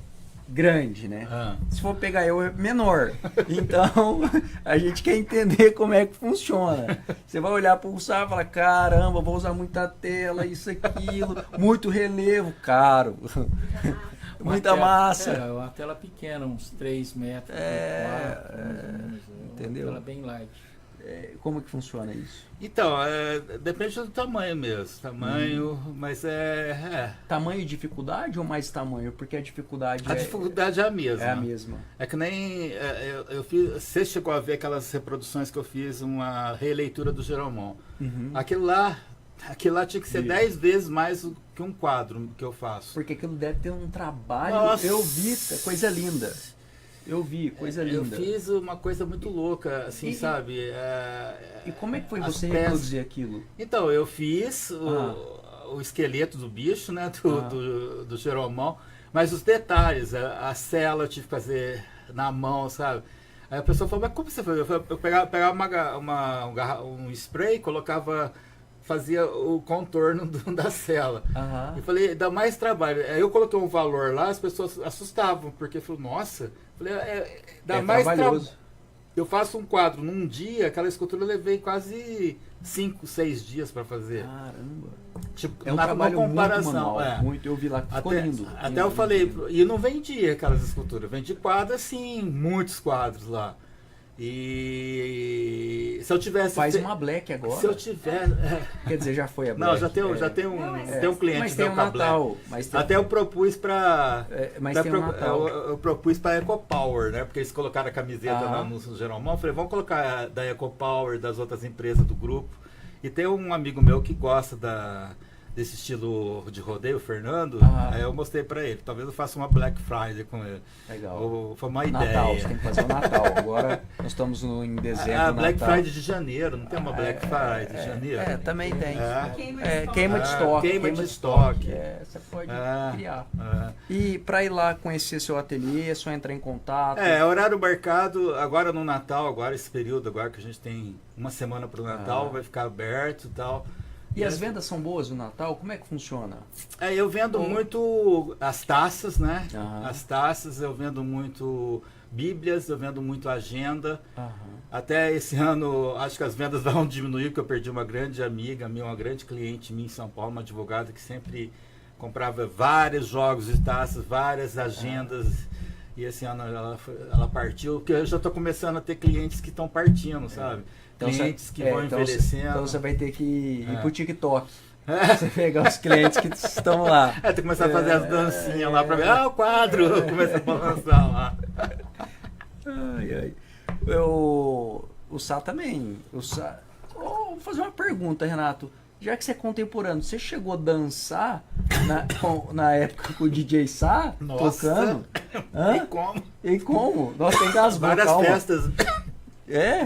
grande, né? Se for pegar eu, é menor. Então, a gente quer entender como é que funciona. Você vai olhar para o Sá e falar, caramba, vou usar muita tela, isso, aquilo, muito relevo, caro. Muita massa. Uma tela pequena, uns 3 metros. 4, entendeu? Uma tela bem light. Como que funciona isso? Então, depende do tamanho mesmo. Tamanho, mas Tamanho e dificuldade ou mais tamanho? Porque a dificuldade a dificuldade é a mesma. É a mesma. É que nem eu fiz. Você chegou a ver aquelas reproduções que eu fiz, uma releitura do Jeromão. Aquilo lá tinha que ser 10 vezes mais que um quadro que eu faço. Porque aquilo deve ter um trabalho. Nossa. Eu vi, coisa linda. Eu vi, coisa linda. Eu fiz uma coisa muito louca, assim, sabe? E como é que foi você peças... reproduzir aquilo? Então, eu fiz o esqueleto do bicho, né? Do Jeromão. Mas os detalhes, a cela eu tive que fazer na mão, sabe? Aí a pessoa falou, mas como você fez? Eu pegava um spray, fazia o contorno da cela. E falei, dá mais trabalho. Aí eu coloquei um valor lá, as pessoas assustavam, porque falou, nossa, falei, dá mais trabalho. Eu faço um quadro num dia, aquela escultura eu levei quase 5, 6 dias para fazer. Caramba. Tipo, É um trabalho comparação, muito manual, muito, eu vi lá, ficou lindo. Até eu falei, e não vendia aquelas esculturas, vendi quadros assim, muitos quadros lá. E se eu tivesse... Faz uma black agora. Se eu tiver... Quer dizer, já foi a black. Não, já tem um cliente mas tem um Natal. Até eu propus para... mas tem um Natal. Eu propus para EcoPower, né? Porque eles colocaram a camiseta lá no Jeromão. Eu falei, vamos colocar da EcoPower, das outras empresas do grupo. E tem um amigo meu que gosta desse estilo de rodeio, o Fernando, aí eu mostrei para ele. Talvez eu faça uma Black Friday com ele. Legal. Foi uma Natal, ideia. você tem que fazer o Natal. Agora nós estamos em dezembro. Ah, Black Natal. Friday de janeiro, não tem uma Black Friday de janeiro? Também tem. É. Queima de estoque. Queima de estoque. Você pode criar. É. E para ir lá conhecer seu ateliê, é só entrar em contato. Horário marcado, agora no Natal, agora esse período, agora que a gente tem uma semana para o Natal, vai ficar aberto e tal. E as vendas são boas no Natal? Como é que funciona? Eu vendo muito as taças, né? As taças, eu vendo muito bíblias, eu vendo muito agenda. Até esse ano, acho que as vendas vão diminuir, porque eu perdi uma grande amiga minha, uma grande cliente minha em São Paulo, uma advogada que sempre comprava vários jogos de taças, várias agendas. E esse ano ela partiu, porque eu já estou começando a ter clientes que estão partindo, sabe? Então, clientes que vão envelhecendo. Então você vai ter que ir pro TikTok. Você pegar os clientes que estão lá. Tem que começar a fazer as dancinhas lá para ver. O quadro! Começa a balançar lá. O Sá também. Vou fazer uma pergunta, Renato. Já que você é contemporâneo, você chegou a dançar na época com o DJ Sá? Nossa, tocando? E como? Nossa, tem gasgou, várias calma. festas.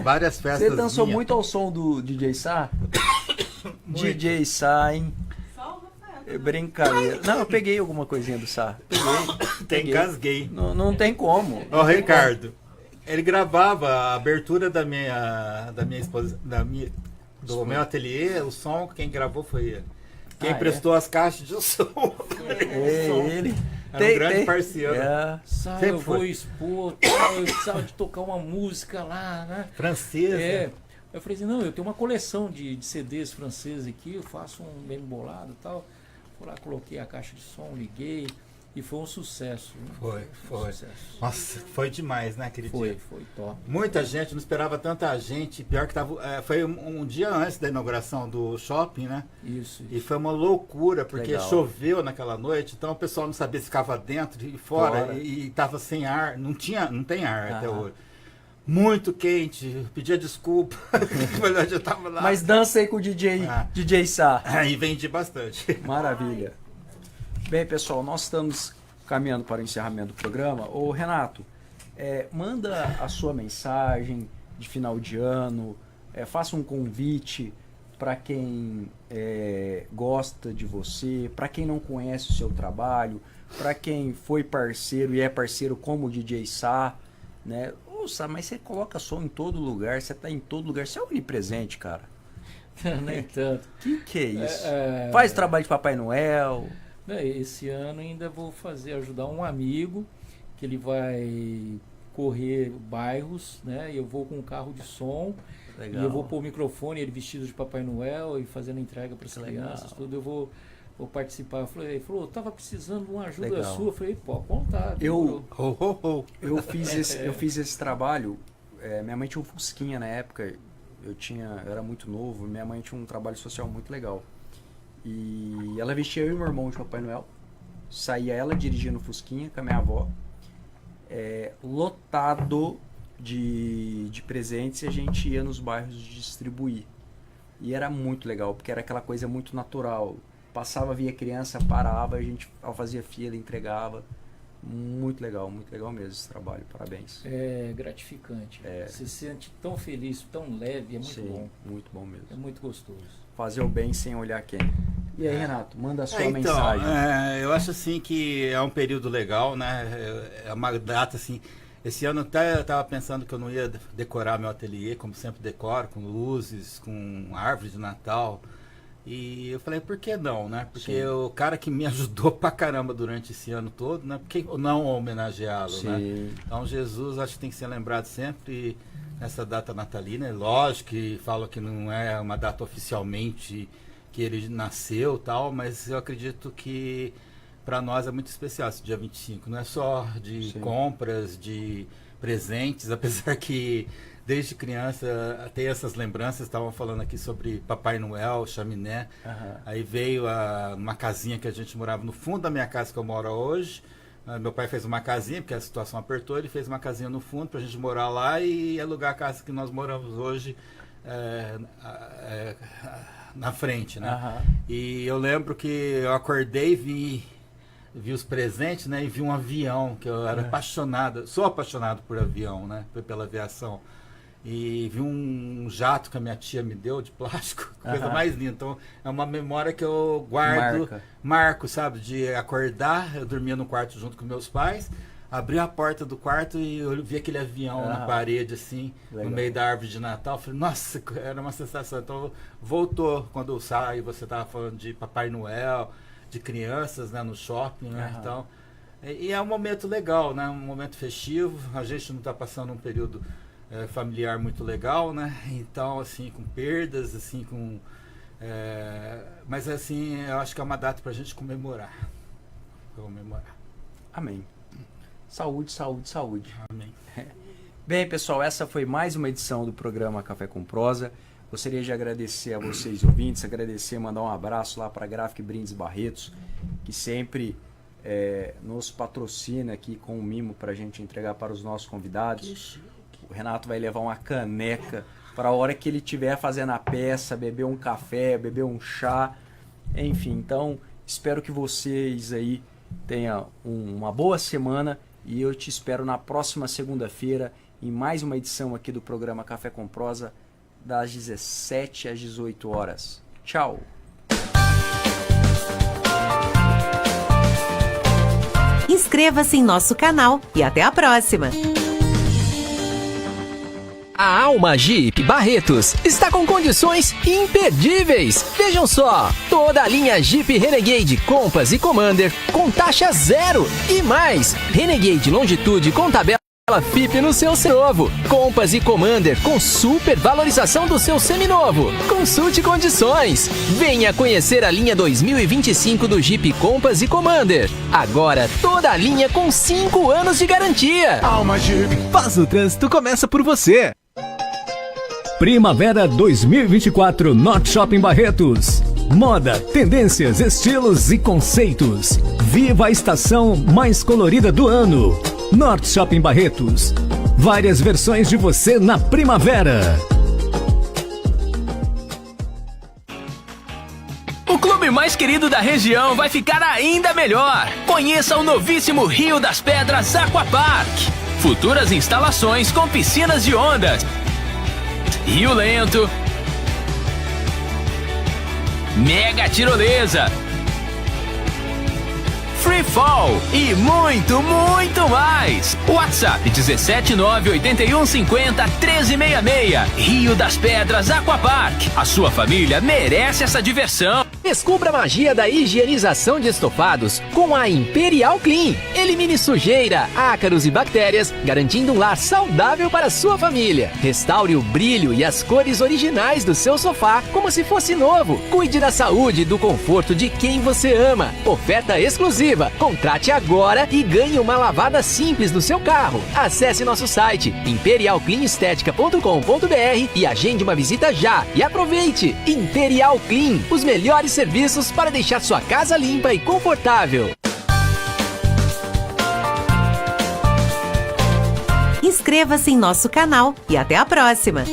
Várias festas. Você dançou muito ao som do DJ Sá? DJ Sá, hein? Só o Rafael. Brincadeira. Não, eu peguei alguma coisinha do Sá. Peguei. Engasguei. Não tem como. Ó, Ricardo, ele gravava a abertura da minha exposição, do meu ateliê, o som, quem gravou foi ele. Quem prestou as caixas de som. Ele. Era um grande parceiro. Sá, eu vou expor, eu precisava de tocar uma música lá, né? Francesa. Eu falei assim, não, eu tenho uma coleção de CDs franceses aqui, eu faço um bem bolado e tal. Fui lá, coloquei a caixa de som, liguei e foi um sucesso. Foi. Um sucesso. Nossa, foi demais, né, aquele dia? Foi top. Muita gente, não esperava tanta gente. Pior que tava. Foi um dia antes da inauguração do shopping, né? Isso. E foi uma loucura, porque Legal. choveu naquela noite, então o pessoal não sabia se ficava dentro e fora. E tava sem ar, não tem ar até hoje. Muito quente, pedia desculpa, mas eu já tava lá. Mas dança aí com o DJ Sá. E vendi bastante. Maravilha. Bem, pessoal, nós estamos caminhando para o encerramento do programa. Ô, Renato, manda a sua mensagem de final de ano, faça um convite para quem gosta de você, para quem não conhece o seu trabalho, para quem foi parceiro e é parceiro como o DJ Sá, né? Sá, mas você coloca som em todo lugar, você está em todo lugar, você é onipresente, cara. Nem tanto. Que é isso? Faz trabalho de Papai Noel. Esse ano ainda vou ajudar um amigo que ele vai correr bairros, né? E eu vou com um carro de som. Legal. E eu vou pôr o microfone, ele vestido de Papai Noel e fazendo entrega para as crianças, tudo. Eu vou participar. Ele falou, eu tava precisando de uma ajuda sua. Eu falei, pô, contar. Eu fiz esse trabalho. Minha mãe tinha um Fusquinha na época. Eu era muito novo. Minha mãe tinha um trabalho social muito legal. E ela vestia eu e meu irmão de Papai Noel. Saía ela dirigindo o Fusquinha com a minha avó. Lotado de presentes, e a gente ia nos bairros distribuir. E era muito legal, porque era aquela coisa muito natural. Passava, via criança, parava, a gente fazia fila, entregava. Muito legal mesmo esse trabalho. Parabéns. É gratificante. Você se sente tão feliz, tão leve, é muito bom. Muito bom mesmo. É muito gostoso. Fazer o bem sem olhar quem. E aí, Renato, manda a sua mensagem. Eu acho assim que é um período legal, né? É uma data assim. Esse ano até eu estava pensando que eu não ia decorar meu ateliê, como sempre decoro, com luzes, com árvore de Natal. E eu falei, por que não, né? Porque o cara que me ajudou pra caramba durante esse ano todo, né? Por que não homenageá-lo, né? Então Jesus acho que tem que ser lembrado sempre nessa data natalina. Lógico que falo que não é uma data oficialmente que ele nasceu e tal, mas eu acredito que para nós é muito especial esse dia 25. Não é só de compras, de presentes, apesar que desde criança tem essas lembranças. Estavam falando aqui sobre Papai Noel, chaminé. Aí veio uma casinha que a gente morava no fundo da minha casa que eu moro hoje. Meu pai fez uma casinha, porque a situação apertou, ele fez uma casinha no fundo pra gente morar lá e alugar a casa que nós moramos hoje na frente, né? E eu lembro que eu acordei e vi os presentes, né? E vi um avião, que eu era sou apaixonado por avião, né? Pela aviação. E vi um jato que a minha tia me deu de plástico, coisa mais linda. Então é uma memória que eu guardo, marco, sabe? De acordar, eu dormia no quarto junto com meus pais, abri a porta do quarto e eu vi aquele avião na parede, assim, no meio da árvore de Natal. Falei, nossa, era uma sensação. Então voltou quando eu saio, você estava falando de Papai Noel, de crianças, né, no shopping, né? Então, e é um momento legal, né? Um momento festivo. A gente não está passando um período familiar muito legal, né? Então, assim, com perdas, assim, mas, assim, eu acho que é uma data pra gente comemorar. Amém. Saúde, saúde, saúde. Amém. Bem, pessoal, essa foi mais uma edição do programa Café com Prosa. Gostaria de agradecer a vocês, ouvintes, mandar um abraço lá para a Graphic Brindes Barretos, que sempre nos patrocina aqui com um mimo para a gente entregar para os nossos convidados. O Renato vai levar uma caneca para a hora que ele estiver fazendo a peça, beber um café, beber um chá, enfim. Então, espero que vocês aí tenham uma boa semana e eu te espero na próxima segunda-feira em mais uma edição aqui do programa Café com Prosa, das 17 às 18 horas. Tchau! Inscreva-se em nosso canal e até a próxima! A Alma Jeep Barretos está com condições imperdíveis. Vejam só, toda a linha Jeep Renegade Compass e Commander com taxa 0 e mais. Renegade Longitude com tabela FIP no seu seminovo. Compass e Commander com super valorização do seu seminovo. Consulte condições. Venha conhecer a linha 2025 do Jeep Compass e Commander. Agora toda a linha com 5 anos de garantia. Alma Jeep, Paz no Trânsito começa por você. Primavera 2024 Norte Shopping Barretos. Moda, tendências, estilos e conceitos. Viva a estação mais colorida do ano. Norte Shopping Barretos. Várias versões de você na primavera. O clube mais querido da região vai ficar ainda melhor. Conheça o novíssimo Rio das Pedras Aquapark. Futuras instalações com piscinas de ondas, Rio Lento, mega tirolesa, free fall e muito, muito mais. WhatsApp 17981501366. Rio das Pedras Aquapark. A sua família merece essa diversão. Descubra a magia da higienização de estofados com a Imperial Clean. Elimine sujeira, ácaros e bactérias, garantindo um lar saudável para a sua família. Restaure o brilho e as cores originais do seu sofá como se fosse novo. Cuide da saúde e do conforto de quem você ama. Oferta exclusiva. Contrate agora e ganhe uma lavada simples no seu carro. Acesse nosso site imperialcleanestetica.com.br e agende uma visita já. E aproveite! Imperial Clean, os melhores serviços para deixar sua casa limpa e confortável. Inscreva-se em nosso canal e até a próxima!